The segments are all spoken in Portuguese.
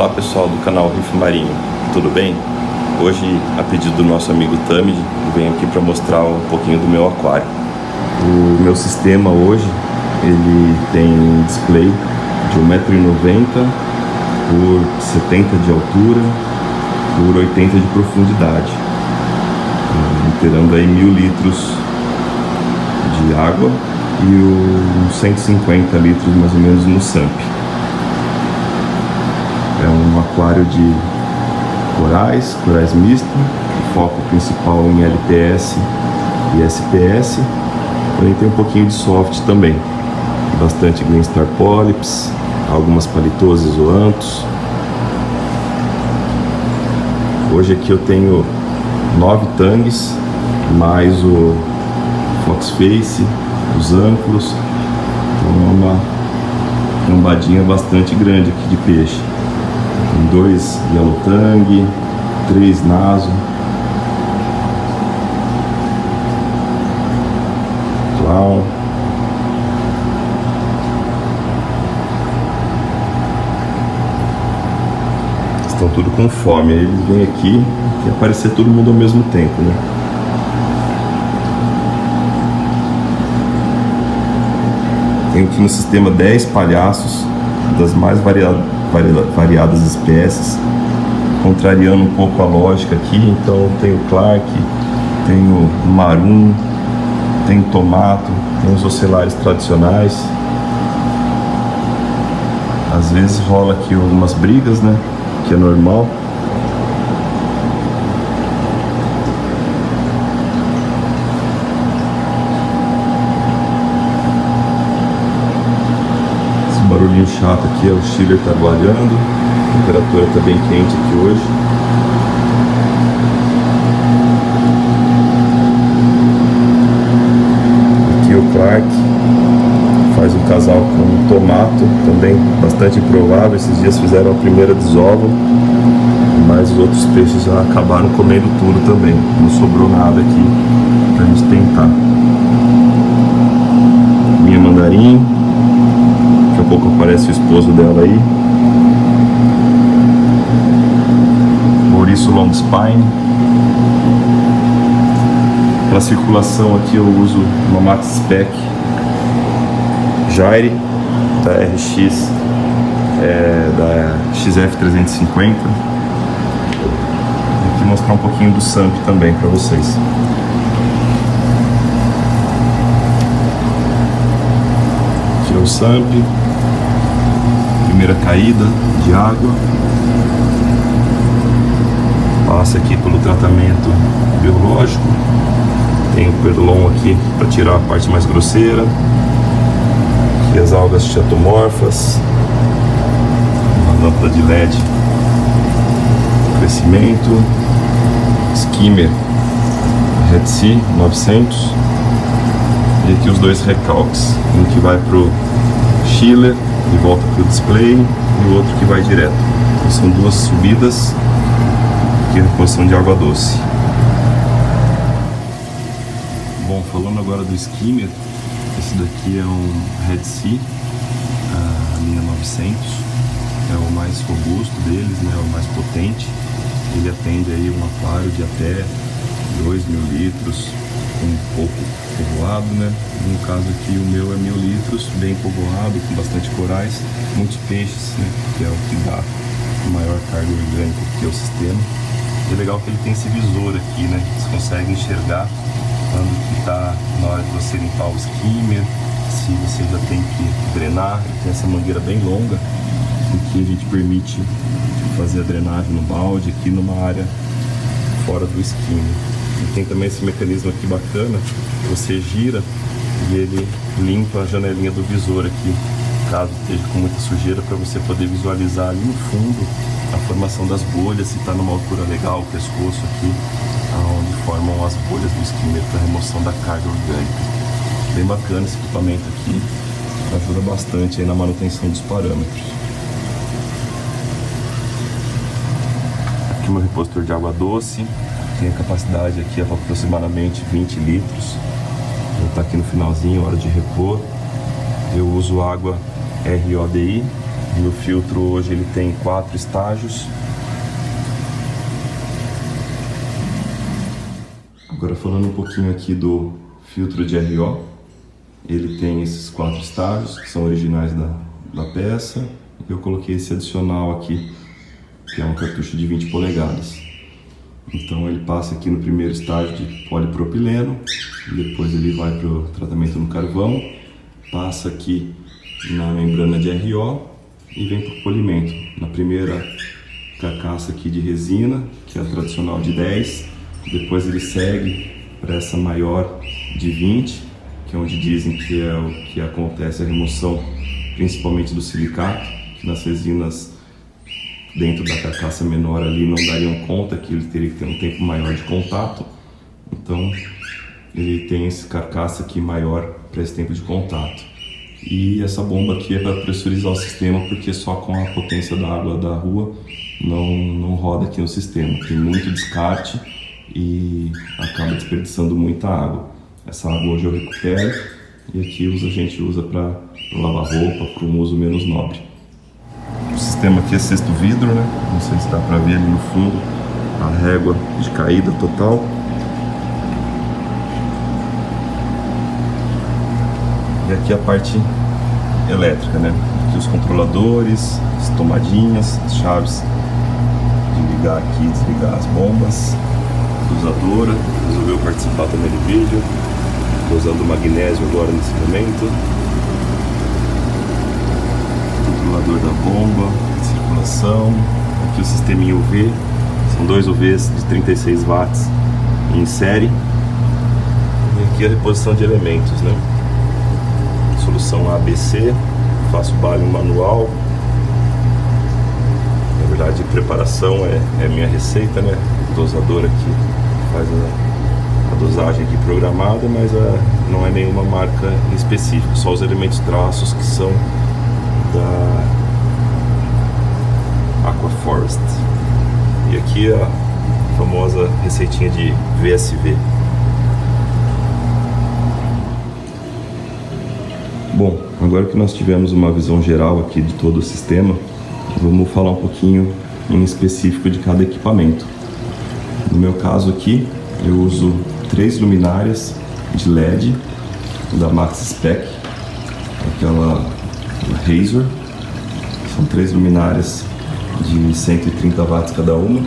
Olá pessoal do canal Rifle Marinho, tudo bem? Hoje, a pedido do nosso amigo Tamid, eu venho aqui para mostrar um pouquinho do meu aquário. O meu sistema hoje, ele tem um display de 1,90 m por 70 de altura por 80 de profundidade, inteirando aí 1000 litros de água e uns 150 litros mais ou menos no SAMP. É um aquário de corais mistos, foco principal em LPS e SPS, porém tem um pouquinho de soft também, bastante Green Star Polyps, algumas palitoses zoanthus. Hoje aqui eu tenho 9 tangues, mais o Fox Face, os âncoros, então é uma cambadinha bastante grande aqui de peixe. Tem 2 Yellow Tang, 3 Naso, Clown, estão tudo com fome, aí eles vêm aqui e aparecer todo mundo ao mesmo tempo, né? Tenho aqui no sistema 10 palhaços das mais variadas espécies, contrariando um pouco a lógica aqui. Então tem o Clark, tem o Marum, tem o Tomato, tem os ocelares tradicionais. Às vezes rola aqui algumas brigas, né, que é normal. Barulhinho chato aqui é o chiller trabalhando, a temperatura está bem quente aqui hoje. Aqui o Clark faz um casal com um Tomato, também bastante improvável. Esses dias fizeram a primeira desova, mas os outros peixes já acabaram comendo tudo também, não sobrou nada aqui pra gente tentar. Minha mandarim, daqui a pouco aparece o esposo dela aí. Ouriço Long Spine. Para circulação aqui eu uso uma Max Spec Gyre da RX, da XF350. Vou aqui mostrar um pouquinho do SAMP também para vocês. Aqui é o SAMP. Primeira caída de água, passa aqui pelo tratamento biológico, tem o Perlon aqui para tirar a parte mais grosseira, aqui as algas chatomorfas, uma lâmpada de LED, crescimento, skimmer Red Sea 900, e aqui os 2 recalques, um que vai pro chiller e volta para o display e o outro que vai direto. Então são 2 subidas, aqui a reposição de água doce. Bom, falando agora do skimmer, esse daqui é um Red Sea, a linha 900, é o mais robusto deles, né, o mais potente. Ele atende aí um aquário de até 2.000 litros, um pouco povoado, né? No caso aqui o meu é 1000 litros, bem povoado, com bastante corais, muitos peixes, né? Que é o que dá a maior carga orgânica que é o sistema. E é legal que ele tem esse visor aqui, né? Você consegue enxergar quando que tá na hora de você limpar o skimmer, se você já tem que drenar. Ele tem essa mangueira bem longa, que a gente permite fazer a drenagem no balde aqui numa área fora do skimmer. E tem também esse mecanismo aqui bacana, você gira e ele limpa a janelinha do visor aqui, caso esteja com muita sujeira, para você poder visualizar ali no fundo a formação das bolhas, se está numa altura legal, o pescoço aqui, onde formam as bolhas do skimmer para remoção da carga orgânica. Bem bacana esse equipamento aqui, ajuda bastante aí na manutenção dos parâmetros. Aqui meu repositor de água doce. Tem a capacidade aqui para aproximadamente 20 litros. Já está aqui no finalzinho, hora de repor. Eu uso água RODI E o filtro hoje ele tem 4 estágios. Agora falando um pouquinho aqui do filtro de RO, ele tem esses 4 estágios que são originais da peça. Eu coloquei esse adicional aqui, que é um cartucho de 20 polegadas. Então ele passa aqui no primeiro estágio de polipropileno, depois ele vai para o tratamento no carvão, passa aqui na membrana de RO e vem para o polimento. Na primeira carcaça aqui de resina, que é a tradicional de 10, depois ele segue para essa maior de 20, que é onde dizem que é o que acontece a remoção principalmente do silicato, que nas resinas dentro da carcaça menor ali não dariam conta, que ele teria que ter um tempo maior de contato. Então ele tem esse carcaça aqui maior para esse tempo de contato. E essa bomba aqui é para pressurizar o sistema, porque só com a potência da água da rua não roda aqui no sistema. Tem muito descarte e acaba desperdiçando muita água. Essa água hoje eu recupero e aqui a gente usa para lavar roupa, para um uso menos nobre. O sistema aqui é sexto vidro, né? Não sei se dá para ver ali no fundo a régua de caída total. E aqui a parte elétrica, né? Aqui os controladores, as tomadinhas, as chaves de ligar aqui e desligar as bombas. Dosadora, resolveu participar também do vídeo. Estou usando magnésio agora nesse momento. Controlador da bomba, circulação. Aqui o sisteminha UV, são 2 UVs de 36 watts em série. E aqui a reposição de elementos, né? Solução ABC, faço balho manual. Na verdade, preparação é minha receita, né? O dosador aqui faz a dosagem aqui programada, mas não é nenhuma marca específica, só os elementos traços que são da Aquaforest. E aqui a famosa receitinha de VSV. Bom, agora que nós tivemos uma visão geral aqui de todo o sistema, vamos falar um pouquinho em específico de cada equipamento. No meu caso aqui, eu uso 3 luminárias de LED da Max Spec, aquela Razor. São 3 luminárias de 130 watts cada uma.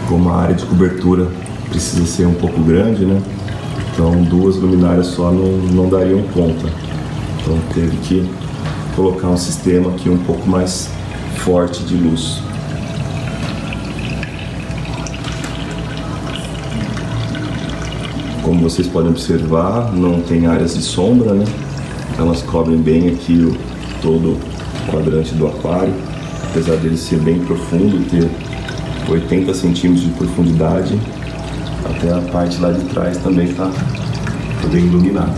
Como a área de cobertura precisa ser um pouco grande, né? Então 2 luminárias só não dariam conta. Então teve que colocar um sistema aqui um pouco mais forte de luz. Como vocês podem observar, não tem áreas de sombra, né? Elas cobrem bem aqui todo o quadrante do aquário, apesar dele ser bem profundo, ter 80 centímetros de profundidade. Até a parte lá de trás também está bem iluminada.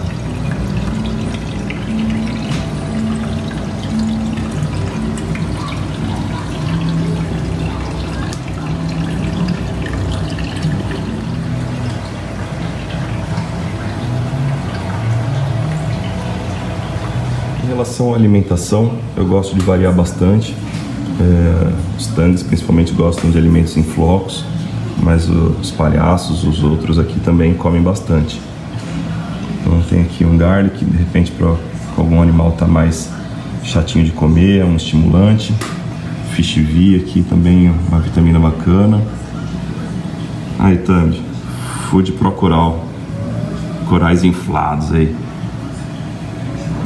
Em relação à alimentação, eu gosto de variar bastante. Os tangues principalmente gostam de alimentos em flocos, mas os palhaços, os outros aqui também comem bastante. Então tem aqui um garlic, de repente para algum animal tá mais chatinho de comer, é um estimulante. Fish V aqui também, uma vitamina bacana. Aí Tandy, Food Pro Coral, corais inflados aí.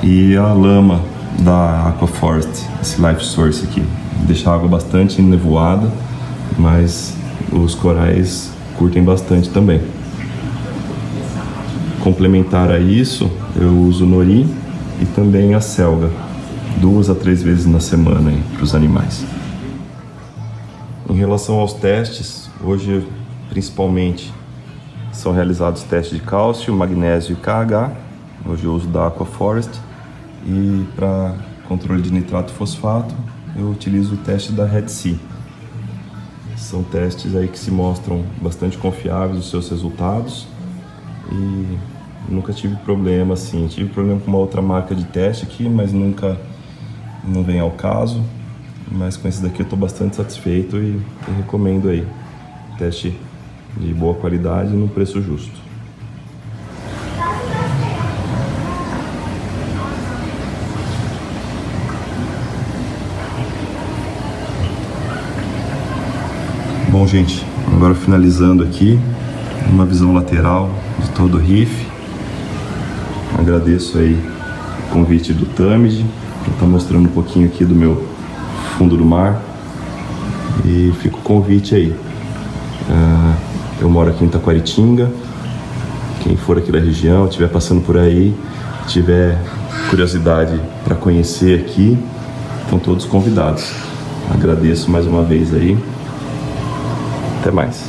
E a lama da Aquaforest, esse Life Source aqui, deixa a água bastante nevoada, mas os corais curtem bastante também. Complementar a isso, eu uso nori e também a selga, 2 a 3 vezes na semana para os animais. Em relação aos testes, hoje principalmente são realizados testes de cálcio, magnésio e KH. Hoje eu uso da Aquaforest. E para controle de nitrato e fosfato, eu utilizo o teste da Red Sea. São testes aí que se mostram bastante confiáveis os seus resultados e nunca tive problema assim. Tive problema com uma outra marca de teste aqui, mas nunca não vem ao caso. Mas com esse daqui eu estou bastante satisfeito e recomendo aí. Teste de boa qualidade num preço justo. Bom, gente, agora finalizando aqui, uma visão lateral de todo o riff. Agradeço aí o convite do Tamid, que está mostrando um pouquinho aqui do meu fundo do mar. E fica o convite aí. Eu moro aqui em Taquaritinga. Quem for aqui da região, estiver passando por aí, tiver curiosidade para conhecer aqui, estão todos convidados. Agradeço mais uma vez aí. Até mais.